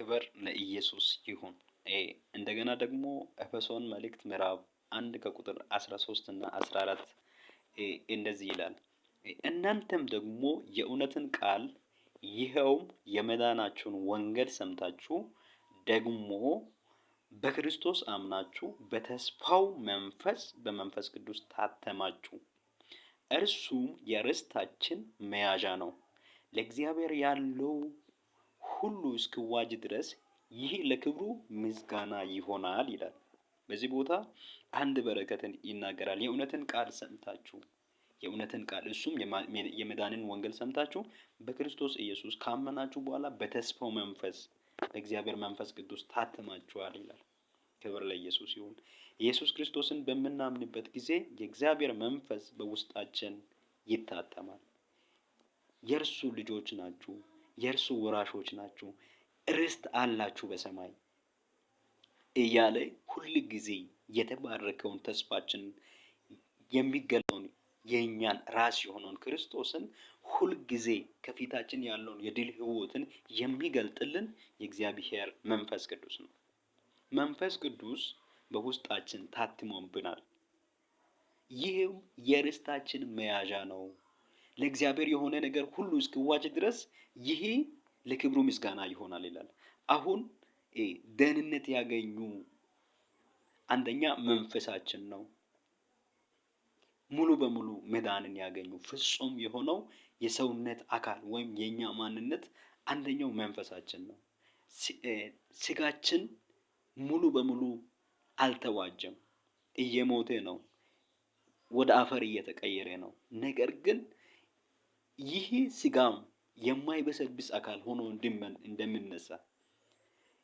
ክብር ለኢየሱስ ይሁን። እንደገና ደግሞ ኤፌሶን መልእክት ምዕራፍ 1 ከቁጥር 13 እና 14 እንደዚህ ይላል። እናንተም ደግሞ የእውነትን ቃል ይኸውም የመዳናችሁን ወንጌል ሰምታችሁ ደግሞ በክርስቶስ አምናችሁ በተስፋው መንፈስ በመንፈስ ቅዱስ ታተማችሁ። እርሱም የርስታችን መያዣ ነው፣ ለእግዚአብሔር ያለው ሁሉ እስኪዋጅ ድረስ ይህ ለክብሩ ምስጋና ይሆናል ይላል። በዚህ ቦታ አንድ በረከትን ይናገራል። የእውነትን ቃል ሰምታችሁ የእውነትን ቃል እሱም የመዳንን ወንጌል ሰምታችሁ በክርስቶስ ኢየሱስ ካመናችሁ በኋላ በተስፋው መንፈስ በእግዚአብሔር መንፈስ ቅዱስ ታትማችኋል ይላል። ክብር ለኢየሱስ ይሁን። ኢየሱስ ክርስቶስን በምናምንበት ጊዜ የእግዚአብሔር መንፈስ በውስጣችን ይታተማል። የእርሱ ልጆች ናችሁ፣ የእርሱ ወራሾች ናችሁ፣ ርስት አላችሁ በሰማይ እያለ ሁል ጊዜ የተባረከውን ተስፋችን የሚገለውን የእኛን ራስ የሆነውን ክርስቶስን ሁል ጊዜ ከፊታችን ያለውን የድል ሕይወትን የሚገልጥልን የእግዚአብሔር መንፈስ ቅዱስ ነው። መንፈስ ቅዱስ በውስጣችን ታትሞብናል። ይህም የርስታችን መያዣ ነው። ለእግዚአብሔር የሆነ ነገር ሁሉ እስኪዋጅ ድረስ ይህ ለክብሩ ምስጋና ይሆናል ይላል። አሁን ደህንነት ያገኙ አንደኛ መንፈሳችን ነው። ሙሉ በሙሉ መዳንን ያገኙ ፍጹም የሆነው የሰውነት አካል ወይም የኛ ማንነት አንደኛው መንፈሳችን ነው። ስጋችን ሙሉ በሙሉ አልተዋጀም፣ እየሞተ ነው፣ ወደ አፈር እየተቀየረ ነው። ነገር ግን ይህ ስጋም የማይበሰብስ አካል ሆኖ እንደሚነሳ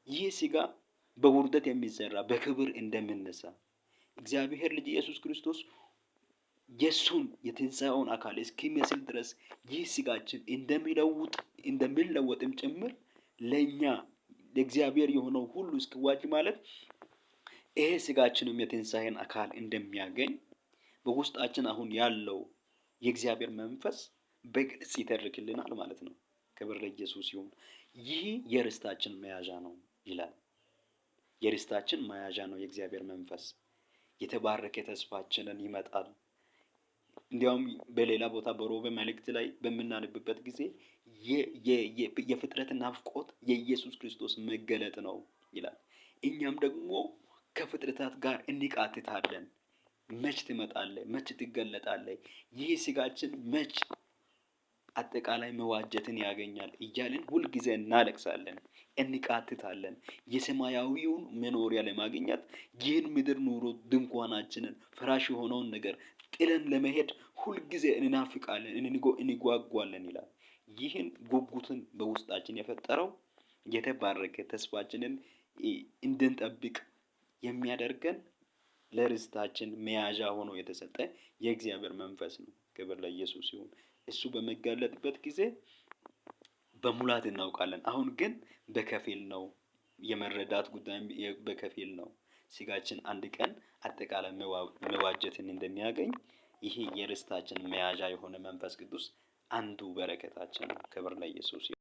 ይህ ስጋ በውርደት የሚዘራ በክብር እንደሚነሳ እግዚአብሔር ልጅ ኢየሱስ ክርስቶስ የሱን የትንሣኤውን አካል እስኪመስል ድረስ ይህ ስጋችን እንደሚለወጥም ጭምር ለእኛ ለእግዚአብሔር የሆነው ሁሉ እስኪዋጅ ማለት ይሄ ስጋችንም የትንሣኤን አካል እንደሚያገኝ በውስጣችን አሁን ያለው የእግዚአብሔር መንፈስ በግልጽ ይተርክልናል ማለት ነው። ክብር ለኢየሱስ ይሁን። ይህ የርስታችን መያዣ ነው ይላል። የርስታችን መያዣ ነው የእግዚአብሔር መንፈስ። የተባረከ ተስፋችንን ይመጣል። እንዲያውም በሌላ ቦታ በሮሜ መልእክት ላይ በምናነብበት ጊዜ የፍጥረት ናፍቆት የኢየሱስ ክርስቶስ መገለጥ ነው ይላል። እኛም ደግሞ ከፍጥረታት ጋር እንቃትታለን። መች ትመጣለህ? መች ትገለጣለህ? ይህ ስጋችን መች አጠቃላይ መዋጀትን ያገኛል እያልን ሁልጊዜ እናለቅሳለን፣ እንቃትታለን። የሰማያዊውን መኖሪያ ለማግኘት ይህን ምድር ኑሮ ድንኳናችንን ፍራሽ የሆነውን ነገር ጥለን ለመሄድ ሁልጊዜ እንናፍቃለን፣ እንጓጓለን ይላል። ይህን ጉጉትን በውስጣችን የፈጠረው የተባረከ ተስፋችንን እንድንጠብቅ የሚያደርገን ለርስታችን መያዣ ሆኖ የተሰጠ የእግዚአብሔር መንፈስ ነው። ክብር ለኢየሱስ ይሁን። እሱ በመገለጥበት ጊዜ በሙላት እናውቃለን። አሁን ግን በከፊል ነው፣ የመረዳት ጉዳይ በከፊል ነው። ስጋችን አንድ ቀን አጠቃላይ መዋጀትን እንደሚያገኝ ይሄ የርስታችን መያዣ የሆነ መንፈስ ቅዱስ አንዱ በረከታችን ነው። ክብር ለኢየሱስ ይሁን።